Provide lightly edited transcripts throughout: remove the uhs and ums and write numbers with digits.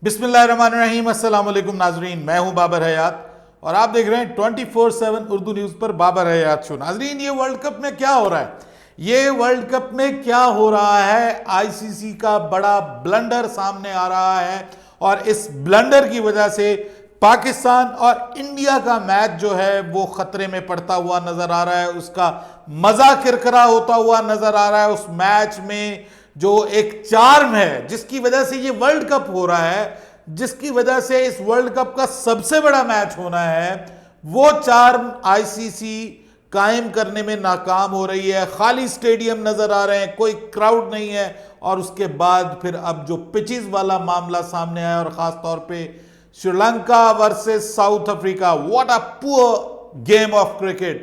बिस्मिल्लाहिर्रहमानिर्रहीम, अस्सलाम वालेकुम नाजरीन। मैं हूं बाबर हयात और आप देख रहे हैं 24/7 उर्दू न्यूज़ पर बाबर हयात शो। नाजरीन, ये वर्ल्ड कप में क्या हो रहा है? ये वर्ल्ड कप में क्या हो रहा है? आईसीसी का बड़ा ब्लंडर सामने आ रहा है और इस ब्लंडर की वजह से पाकिस्तान और इंडिया का मैच जो है वो खतरे में पड़ता हुआ नजर आ रहा है। उसका मजा किरकिरा होता हुआ नजर आ रहा है। उस मैच में जो एक चार्म है जिसकी वजह से ये वर्ल्ड कप हो रहा है, जिसकी वजह से इस वर्ल्ड कप का सबसे बड़ा मैच होना है, वो चार्म आईसीसी कायम करने में नाकाम हो रही है। खाली स्टेडियम नजर आ रहे हैं, कोई क्राउड नहीं है। और उसके बाद फिर अब जो पिचेस वाला मामला सामने आया और खास तौर पे Sri Lanka versus south Africa, what a poor game of cricket,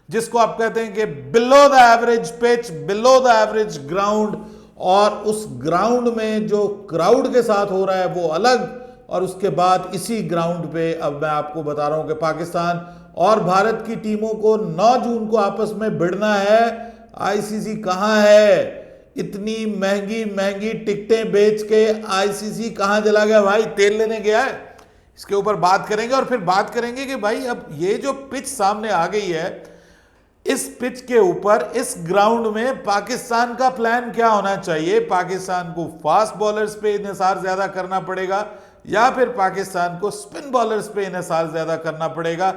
जिसको आप कहते हैं कि below the average pitch, below the average ground, और उस ग्राउंड में जो क्राउड के साथ हो रहा है वो अलग। और उसके बाद इसी ग्राउंड पे अब मैं आपको बता रहा हूं कि पाकिस्तान और भारत की टीमों को 9 जून को आपस में भिड़ना है। आईसीसी कहां है? इतनी महंगी महंगी टिकटें बेच के आईसीसी कहां चला गया भाई? तेल लेने गया है? इसके ऊपर बात करेंगे और फिर बात करेंगे कि भाई अब ये जो पिच सामने आ गई है, इस पिच के ऊपर, इस ग्राउंड में पाकिस्तान का प्लान क्या होना चाहिए? पाकिस्तान को फास्ट बॉलर्स पे इन्हिसार ज्यादा करना पड़ेगा या फिर पाकिस्तान को स्पिन बॉलर्स पे इन्हिसार ज्यादा करना पड़ेगा?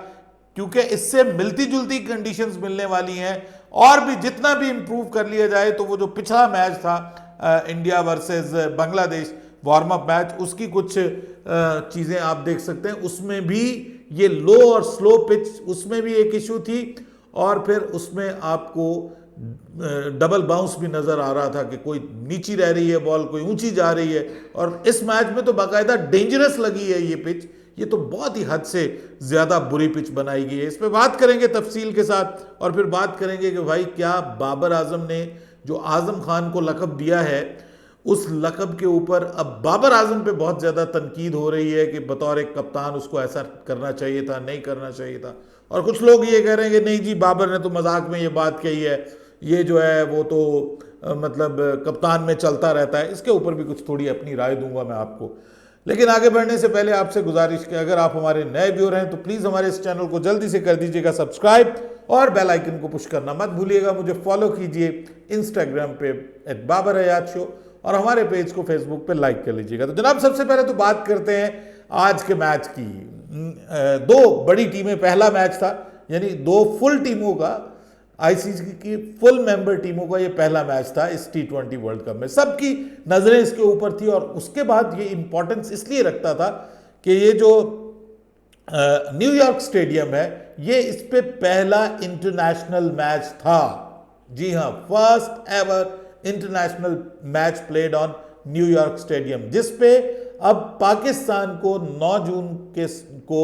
क्योंकि इससे मिलती जुलती कंडीशंस मिलने वाली हैं। और भी जितना भी इंप्रूव कर लिया जाए तो वो जो पिछला मैच था India versus Bangladesh warm up match, उसकी कुछ चीजें आप देख सकते हैं। उसमें भी ये लो और स्लो पिच, उसमें भी एक इशू थी। और फिर उसमें आपको डबल बाउंस भी नजर आ रहा था कि कोई नीची रह रही है बॉल, कोई ऊंची जा रही है। और इस मैच में तो बाकायदा डेंजरस लगी है ये पिच। ये तो बहुत ही हद से ज्यादा बुरी पिच बनाई गई है। इस पर बात करेंगे तफसील के साथ और फिर बात करेंगे कि भाई क्या बाबर आजम ने जो आजम खान को लकब दिया है, उस लकब के ऊपर अब बाबर आजम पे बहुत ज्यादा तनकीद हो रही है कि बतौर एक कप्तान उसको ऐसा करना चाहिए था, नहीं करना चाहिए था। और कुछ लोग ये कह रहे हैं कि नहीं जी, बाबर ने तो मजाक में ये बात कही है, ये जो है वो तो मतलब कप्तान में चलता रहता है। इसके ऊपर भी कुछ थोड़ी अपनी राय दूंगा मैं आपको। लेकिन आगे बढ़ने से पहले आपसे गुजारिश कि अगर आप हमारे नए व्यूअर हैं तो प्लीज़ हमारे इस चैनल को जल्दी से कर दीजिएगा सब्सक्राइब और बेल आइकन को पुश करना मत भूलिएगा। मुझे फॉलो कीजिए इंस्टाग्राम पे @babarhayat और हमारे पेज को फेसबुक पे लाइक कर लीजिएगा। तो जनाब, सबसे पहले तो बात करते हैं आज के मैच की। दो बड़ी टीमें, पहला मैच था, यानी दो फुल टीमों का, आईसीसी की फुल मेंबर टीमों का ये पहला मैच था इस T20 वर्ल्ड कप में। सबकी नजरें इसके ऊपर थी और उसके बाद ये इंपॉर्टेंस इसलिए रखता था कि ये जो न्यूयॉर्क स्टेडियम है, ये इस पे पहला इंटरनेशनल मैच था। जी हाँ, first ever international match played on New York stadium, जिस पे अब पाकिस्तान को 9 जून को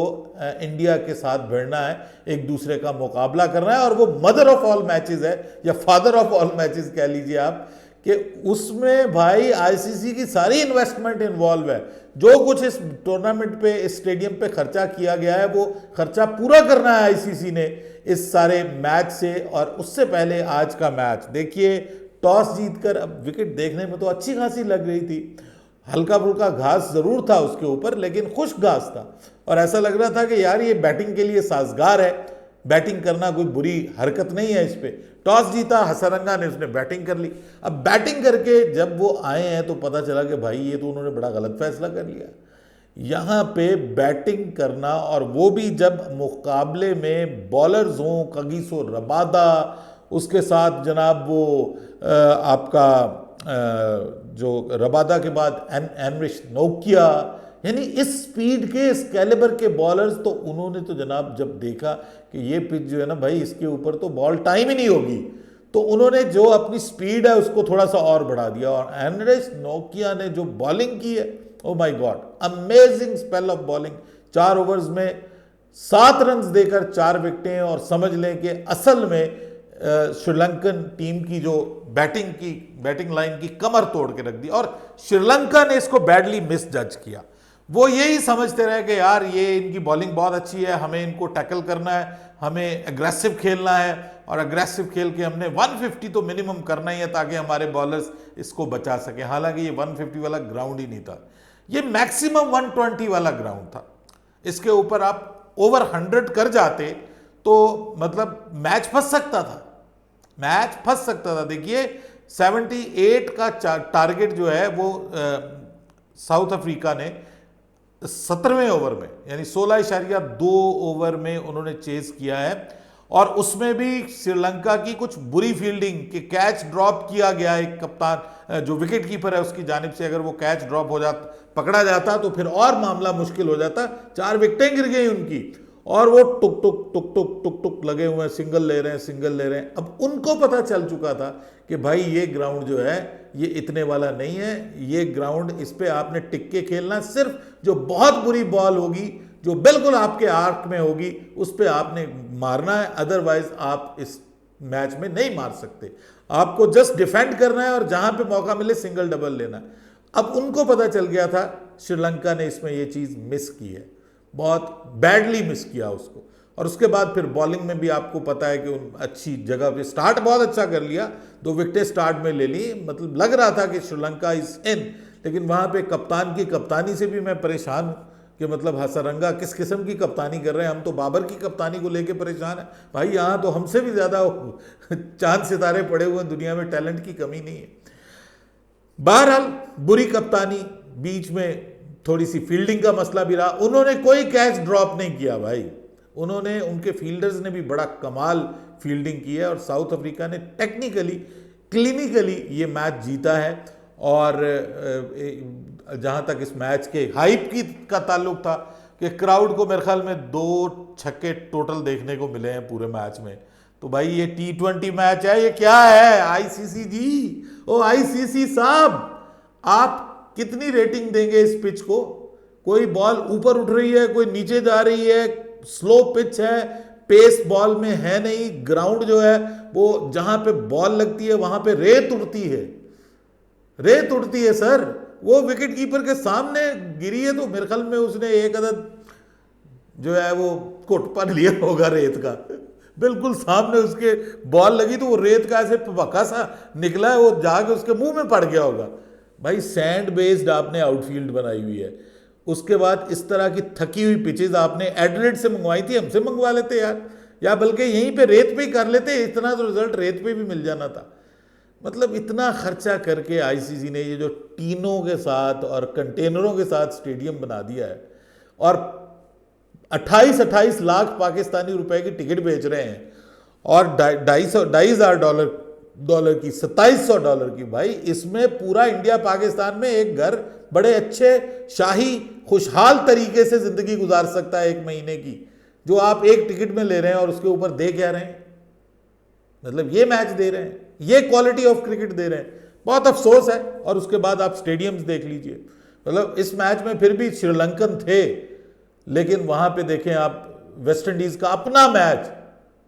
इंडिया के साथ भिड़ना है, एक दूसरे का मुकाबला करना है। और वो मदर ऑफ ऑल मैचेस है या फादर ऑफ ऑल मैचेस कह लीजिए आप, कि उसमें भाई आईसीसी की सारी इन्वेस्टमेंट इन्वॉल्व है। जो कुछ इस टूर्नामेंट पे, इस स्टेडियम पे खर्चा किया गया है, वो खर्चा पूरा करना है आईसीसी ने इस सारे मैच से। और उससे पहले आज का मैच देखिए, टॉस जीतकर अब विकेट देखने में तो अच्छी खासी लग रही थी, हल्का फुल्का घास जरूर था उसके ऊपर, लेकिन खुश घास था। और ऐसा लग रहा था कि यार ये बैटिंग के लिए साजगार है, बैटिंग करना कोई बुरी हरकत नहीं है। इस पे टॉस जीता हसरंगा ने, उसने बैटिंग कर ली। अब बैटिंग करके जब वो आए हैं तो पता चला कि भाई ये तो उन्होंने बड़ा गलत फैसला कर लिया। यहाँ पे बैटिंग करना, और वो भी जब मुकाबले में बॉलर्स हों, कगिसो रबादा, उसके साथ जनाब वो आपका जो रबादा के बाद एनरिच नोकिया, यानी इस स्पीड के, इस कैलिबर के बॉलर्स, तो उन्होंने तो जनाब जब देखा कि ये पिच जो है ना भाई, इसके ऊपर तो बॉल टाइम ही नहीं होगी, तो उन्होंने जो अपनी स्पीड है उसको थोड़ा सा और बढ़ा दिया। और एनरिच नोकिया ने जो बॉलिंग की है, oh my God, amazing spell of bowling. 4 overs में 7 रन देकर 4 विकेटें, और समझ लें कि असल में श्रीलंकन टीम की जो बैटिंग लाइन की कमर तोड़ के रख दी। और श्रीलंका ने इसको बैडली मिस जज किया। वो यही समझते रहे कि यार ये इनकी बॉलिंग बहुत अच्छी है, हमें इनको टैकल करना है, हमें एग्रेसिव खेलना है, और एग्रेसिव खेल के हमने 150 तो मिनिमम करना ही है ताकि हमारे बॉलर्स इसको बचा सके। हालांकि ये 150 वाला ग्राउंड ही नहीं था, ये मैक्सिमम 120 वाला ग्राउंड था। इसके ऊपर आप ओवर 100 कर जाते तो मतलब मैच फंस सकता था, मैच फंस सकता था। देखिए 78 का टारगेट जो है वो साउथ अफ्रीका ने 17वें ओवर में यानी 16.2 ओवर में उन्होंने चेस किया है, और उसमें भी श्रीलंका की कुछ बुरी फील्डिंग कि कैच ड्रॉप किया गया, एक कप्तान जो विकेट कीपर है उसकी जानिब से अगर वो कैच ड्रॉप हो जाता, पकड़ा जाता तो फिर और मामला मुश्किल हो जाता। 4 विकेटें गिर गई उनकी, और वो टुक टुक टुक टुक टुक टुक लगे हुए हैं, सिंगल ले रहे हैं, सिंगल ले रहे हैं। अब उनको पता चल चुका था कि भाई ये ग्राउंड जो है ये इतने वाला नहीं है, ये ग्राउंड इस पे आपने टिक के खेलना, सिर्फ जो बहुत बुरी बॉल होगी जो बिल्कुल आपके आर्क में होगी उस पे आपने मारना है, अदरवाइज आप इस मैच में नहीं मार सकते। आपको जस्ट डिफेंड करना है और जहां पे मौका मिले सिंगल डबल लेना है। अब उनको पता चल गया था श्रीलंका ने इसमें ये चीज मिस की है, बहुत बैडली मिस किया उसको। और उसके बाद फिर बॉलिंग में भी आपको पता है कि अच्छी जगह पे स्टार्ट बहुत अच्छा कर लिया, 2 विकेटें स्टार्ट में ले ली, मतलब लग रहा था कि श्रीलंका इज इन। लेकिन वहां पे कप्तान की कप्तानी से भी मैं परेशान हूं कि मतलब हसरंगा किस किस्म की कप्तानी कर रहे हैं। हम तो बाबर की कप्तानी को लेके परेशान है भाई, यहाँ तो हमसे भी ज्यादा चांद सितारे पड़े हुए हैं, दुनिया में टैलेंट की कमी नहीं है। बहरहाल बुरी कप्तानी, बीच में थोड़ी सी फील्डिंग का मसला भी रहा, उन्होंने कोई कैच ड्रॉप नहीं किया भाई, उन्होंने, उनके फील्डर्स ने भी बड़ा कमाल फील्डिंग की है और साउथ अफ्रीका ने टेक्निकली क्लिनिकली ये मैच जीता है। और जहां तक इस मैच के हाइप की का ताल्लुक था कि क्राउड को मेरे ख्याल में 2 छक्के टोटल देखने को मिले हैं पूरे मैच में। तो भाई ये T20 मैच है, ये क्या है आईसीसी जी, ओ आईसीसी साहब, आप कितनी रेटिंग देंगे इस पिच को? कोई बॉल ऊपर उठ रही है, कोई नीचे जा रही है, स्लो पिच है, पेस बॉल में है नहीं, ग्राउंड जो है वो जहां पे बॉल लगती है वहां पे रेत उड़ती है, रेत उड़ती है सर। वो विकेट कीपर के सामने गिरी है तो मेरे ख्याल में उसने एक अदद जो है वो कोटपन लिया होगा रेत का, बिल्कुल सामने उसके बॉल लगी तो वो रेत का ऐसे पका सा निकला है, वो जाके उसके मुंह में पड़ गया होगा। भाई सैंड बेस्ड आपने आउटफील्ड बनाई हुई है, उसके बाद इस तरह की थकी हुई पिचेज आपने एडिलेड से मंगवाई थी, हमसे मंगवा लेते यार, या बल्कि यहीं पे रेत पे ही कर लेते, इतना तो रिजल्ट रेत पे भी मिल जाना था। मतलब इतना खर्चा करके आईसीसी ने ये जो टीनों के साथ और कंटेनरों के साथ स्टेडियम बना दिया है, और 28-28 लाख पाकिस्तानी रुपए की टिकट बेच रहे हैं, और $2,500 की, $2,700 की, भाई इसमें पूरा इंडिया पाकिस्तान में एक घर बड़े अच्छे शाही खुशहाल तरीके से जिंदगी गुजार सकता है 1 महीने की, जो आप एक टिकट में ले रहे हैं और उसके ऊपर दे क्या रहे हैं, मतलब ये मैच दे रहे हैं, ये क्वालिटी ऑफ क्रिकेट दे रहे हैं, बहुत अफसोस है। और उसके बाद आप स्टेडियम्स देख लीजिए, मतलब इस मैच में फिर भी श्रीलंकन थे, लेकिन वहां पे देखें आप वेस्ट इंडीज का अपना मैच,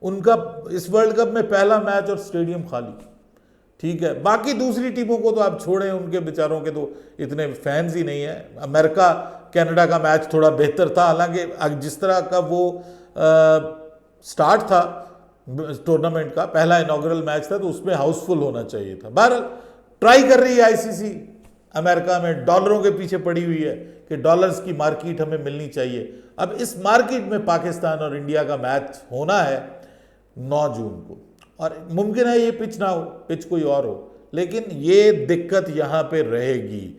उनका इस वर्ल्ड कप में पहला मैच और स्टेडियम खाली, ठीक है। बाकी दूसरी टीमों को तो आप छोड़ें, उनके बेचारों के तो इतने फैंस ही नहीं है। अमेरिका कनाडा का मैच थोड़ा बेहतर था, हालांकि जिस तरह का वो स्टार्ट था टूर्नामेंट का, पहला इनॉग्रल मैच था, तो उसमें हाउसफुल होना चाहिए था। बहरहाल ट्राई कर रही है आईसीसी, अमेरिका में डॉलरों के पीछे पड़ी हुई है कि डॉलर्स की मार्केट हमें मिलनी चाहिए। अब इस मार्केट में पाकिस्तान और इंडिया का मैच होना है 9 जून को, और मुमकिन है ये पिच ना हो, पिच कोई और हो, लेकिन ये दिक्कत यहां पे रहेगी।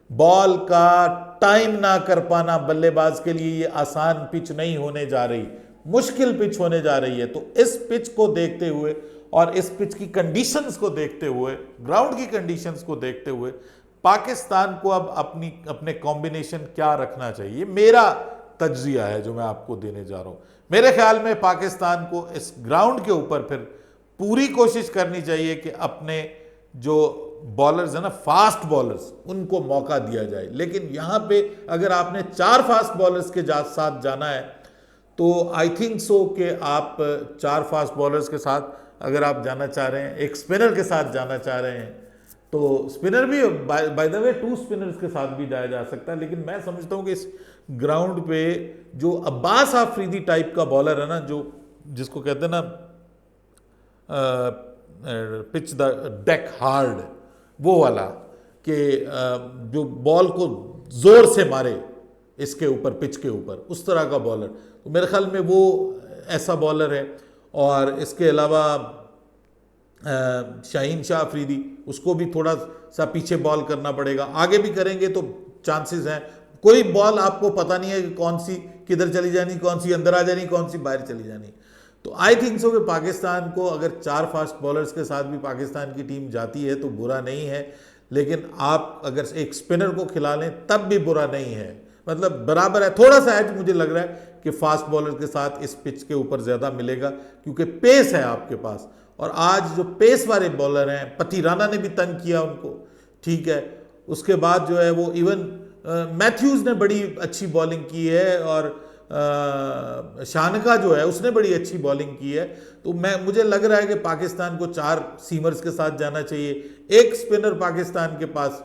बॉल का टाइम ना कर पाना बल्लेबाज के लिए ये आसान पिच नहीं होने जा रही, मुश्किल पिच होने जा रही है। तो इस पिच को देखते हुए और इस पिच की कंडीशंस को देखते हुए, ग्राउंड की कंडीशंस को देखते हुए, पाकिस्तान को अब अपने कॉम्बिनेशन क्या रखना चाहिए, मेरा तज्जिया है जो मैं आपको देने जा रहा हूं। मेरे ख्याल में पाकिस्तान को इस ग्राउंड के ऊपर फिर पूरी कोशिश करनी चाहिए कि अपने जो बॉलर्स है ना, फास्ट बॉलर्स, उनको मौका दिया जाए। लेकिन यहां पे अगर आपने 4 फास्ट बॉलर्स के साथ जाना है तो आई थिंक सो कि आप 4 फास्ट बॉलर्स के साथ अगर आप जाना चाह रहे हैं, एक स्पिनर के साथ जाना चाह रहे हैं, तो स्पिनर भी बाय द वे 2 स्पिनर्स के साथ भी जाया जा सकता है। लेकिन मैं समझता हूं कि इस ग्राउंड पे जो अब्बास आफरीदी टाइप का बॉलर है ना, जो जिसको कहते हैं ना पिच द डेक हार्ड, वो वाला, कि जो बॉल को जोर से मारे इसके ऊपर, पिच के ऊपर, उस तरह का बॉलर। तो मेरे ख्याल में वो ऐसा बॉलर है। और इसके अलावा शाहीन शाह अफरीदी, उसको भी थोड़ा सा पीछे बॉल करना पड़ेगा। आगे भी करेंगे तो चांसेस हैं। कोई बॉल आपको पता नहीं है कि कौन सी किधर चली जानी, कौन सी अंदर आ जानी, कौन सी बाहर चली जानी। तो आई थिंक सो कि पाकिस्तान को अगर 4 फास्ट बॉलर्स के साथ भी पाकिस्तान की टीम जाती है तो बुरा नहीं है। लेकिन आप अगर एक स्पिनर को खिला लें तब भी बुरा नहीं है, मतलब बराबर है। थोड़ा सा एज मुझे लग रहा है कि फास्ट बॉलर के साथ इस पिच के ऊपर ज़्यादा मिलेगा, क्योंकि पेस है आपके पास। और आज जो पेस वाले बॉलर हैं, पथीराना ने भी तंग किया उनको, ठीक है। उसके बाद जो है वो इवन मैथ्यूज़ ने बड़ी अच्छी बॉलिंग की है, और शानका जो है उसने बड़ी अच्छी बॉलिंग की है। तो मुझे लग रहा है कि पाकिस्तान को 4 सीमर्स के साथ जाना चाहिए। एक स्पिनर पाकिस्तान के पास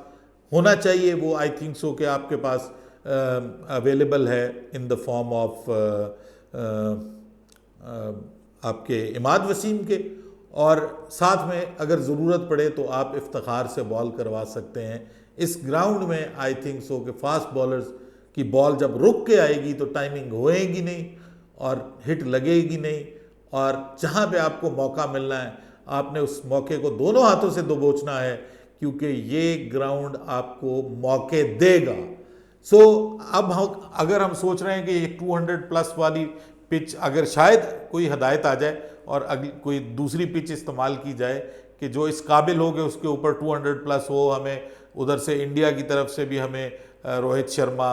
होना चाहिए, वो आई थिंक सो कि आपके पास अवेलेबल है इन द फॉर्म ऑफ आपके इमाद वसीम के। और साथ में अगर ज़रूरत पड़े तो आप इफ्तिखार से बॉल करवा सकते हैं। इस ग्राउंड में आई थिंक सो कि फास्ट बॉलर्स की बॉल जब रुक के आएगी तो टाइमिंग होएगी नहीं और हिट लगेगी नहीं। और जहाँ पे आपको मौका मिलना है आपने उस मौके को दोनों हाथों से दबोचना है, क्योंकि ये ग्राउंड आपको मौके देगा। सो अब अगर हम सोच रहे हैं कि ये 200 प्लस वाली पिच, अगर शायद कोई हदायत आ जाए और अगली कोई दूसरी पिच इस्तेमाल की जाए कि जो इस काबिल हो कि उसके ऊपर 200 प्लस हो, हमें उधर से इंडिया की तरफ से भी हमें रोहित शर्मा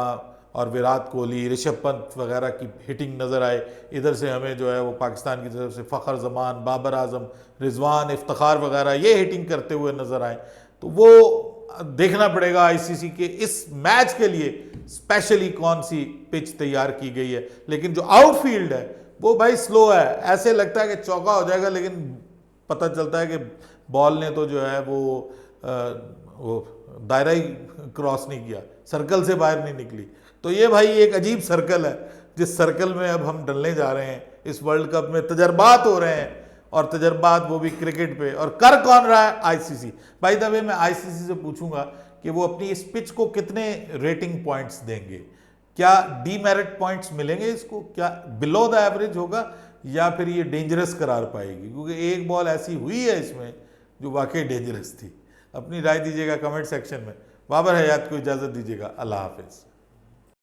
और विराट कोहली, ऋषभ पंत वगैरह की हिटिंग नज़र आए, इधर से हमें जो है वो पाकिस्तान की तरफ से फ़खर जमान, बाबर आजम, रिजवान, इफ्तिखार वगैरह ये हिटिंग करते हुए नज़र आए, तो वो देखना पड़ेगा आईसीसी के इस मैच के लिए स्पेशली कौन सी पिच तैयार की गई है। लेकिन जो आउटफील्ड है वो भाई स्लो है, ऐसे लगता है कि चौका हो जाएगा, लेकिन पता चलता है कि बॉल ने तो जो है वो दायरा ही क्रॉस नहीं किया, सर्कल से बाहर नहीं निकली। तो ये भाई एक अजीब सर्कल है जिस सर्कल में अब हम डलने जा रहे हैं। इस वर्ल्ड कप में तजर्बात हो रहे हैं, और तजर्बात वो भी क्रिकेट पे, और कर कौन रहा है? आईसीसी। बाय द वे मैं आईसीसी से पूछूंगा कि वो अपनी इस पिच को कितने रेटिंग पॉइंट्स देंगे। क्या डीमेरिट पॉइंट्स मिलेंगे इसको? क्या बिलो द एवरेज होगा, या फिर ये डेंजरस करार पाएगी? क्योंकि एक बॉल ऐसी हुई है इसमें जो वाकई डेंजरस थी। अपनी राय दीजिएगा कमेंट सेक्शन में। बाबर हयात को इजाज़त दीजिएगा। अल्लाह हाफिज़।